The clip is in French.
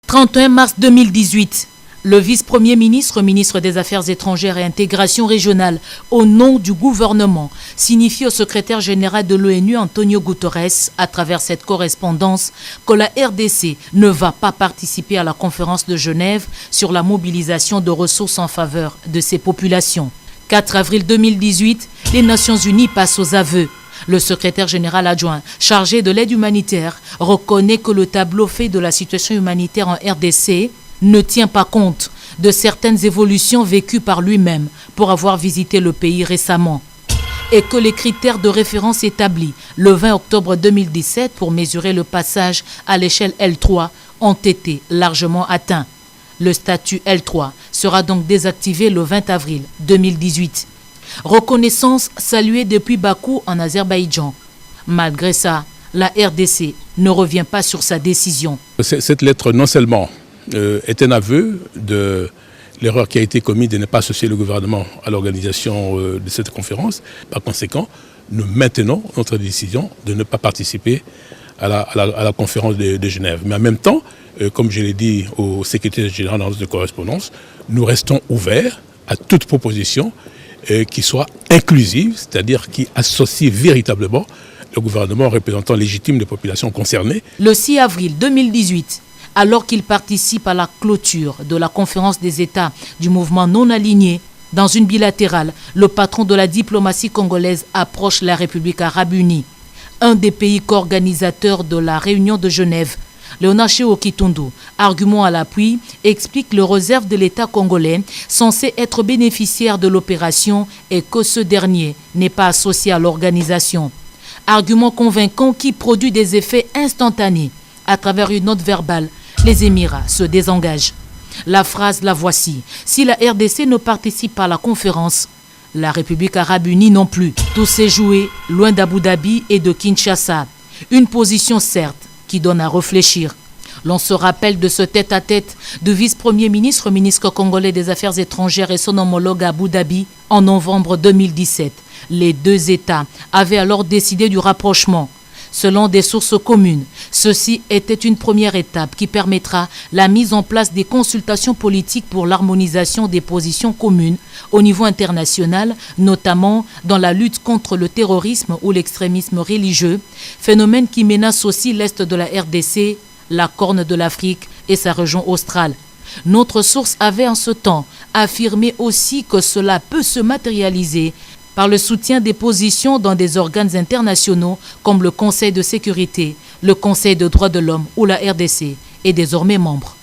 31 mars 2018, le vice-premier ministre, ministre des Affaires étrangères et intégration régionale, au nom du gouvernement, signifie au secrétaire général de l'ONU, Antonio Guterres, à travers cette correspondance, que la RDC ne va pas participer à la conférence de Genève sur la mobilisation de ressources en faveur de ces populations. 4 avril 2018, les Nations Unies passent aux aveux. Le secrétaire général adjoint chargé de l'aide humanitaire reconnaît que le tableau fait de la situation humanitaire en RDC ne tient pas compte de certaines évolutions vécues par lui-même pour avoir visité le pays récemment et que les critères de référence établis le 20 octobre 2017 pour mesurer le passage à l'échelle L3 ont été largement atteints. Le statut L3 sera donc désactivé le 20 avril 2018. Reconnaissance saluée depuis Bakou en Azerbaïdjan. Malgré ça, la RDC ne revient pas sur sa décision. Cette lettre non seulement est un aveu de l'erreur qui a été commise de ne pas associer le gouvernement à l'organisation de cette conférence. Par conséquent, nous maintenons notre décision de ne pas participer à la conférence de Genève. Mais en même temps, comme je l'ai dit au secrétaire général dans notre correspondance, nous restons ouverts à toute proposition qui soit inclusive, c'est-à-dire qui associe véritablement le gouvernement représentant légitime des populations concernées. Le 6 avril 2018, alors qu'il participe à la clôture de la conférence des États du mouvement non aligné, dans une bilatérale, le patron de la diplomatie congolaise approche la République arabe unie, un des pays co-organisateurs de la réunion de Genève. Léonard Chéo Kitundu, argument à l'appui, explique le réserve de l'État congolais censé être bénéficiaire de l'opération et que ce dernier n'est pas associé à l'organisation. Argument convaincant qui produit des effets instantanés. À travers une note verbale, les Émirats se désengagent. La phrase la voici. Si la RDC ne participe pas à la conférence, la République arabe unie non plus. Tout s'est joué loin d'Abu Dhabi et de Kinshasa. Une position certes qui donne à réfléchir. L'on se rappelle de ce tête-à-tête du vice-premier ministre, ministre congolais des Affaires étrangères et son homologue à Abu Dhabi en novembre 2017. Les deux États avaient alors décidé du rapprochement. Selon des sources communes, ceci était une première étape qui permettra la mise en place des consultations politiques pour l'harmonisation des positions communes au niveau international, notamment dans la lutte contre le terrorisme ou l'extrémisme religieux, phénomène qui menace aussi l'Est de la RDC, la Corne de l'Afrique et sa région australe. Notre source avait en ce temps affirmé aussi que cela peut se matérialiser par le soutien des positions dans des organes internationaux comme le Conseil de sécurité, le Conseil des droits de l'homme ou la RDC est désormais membre.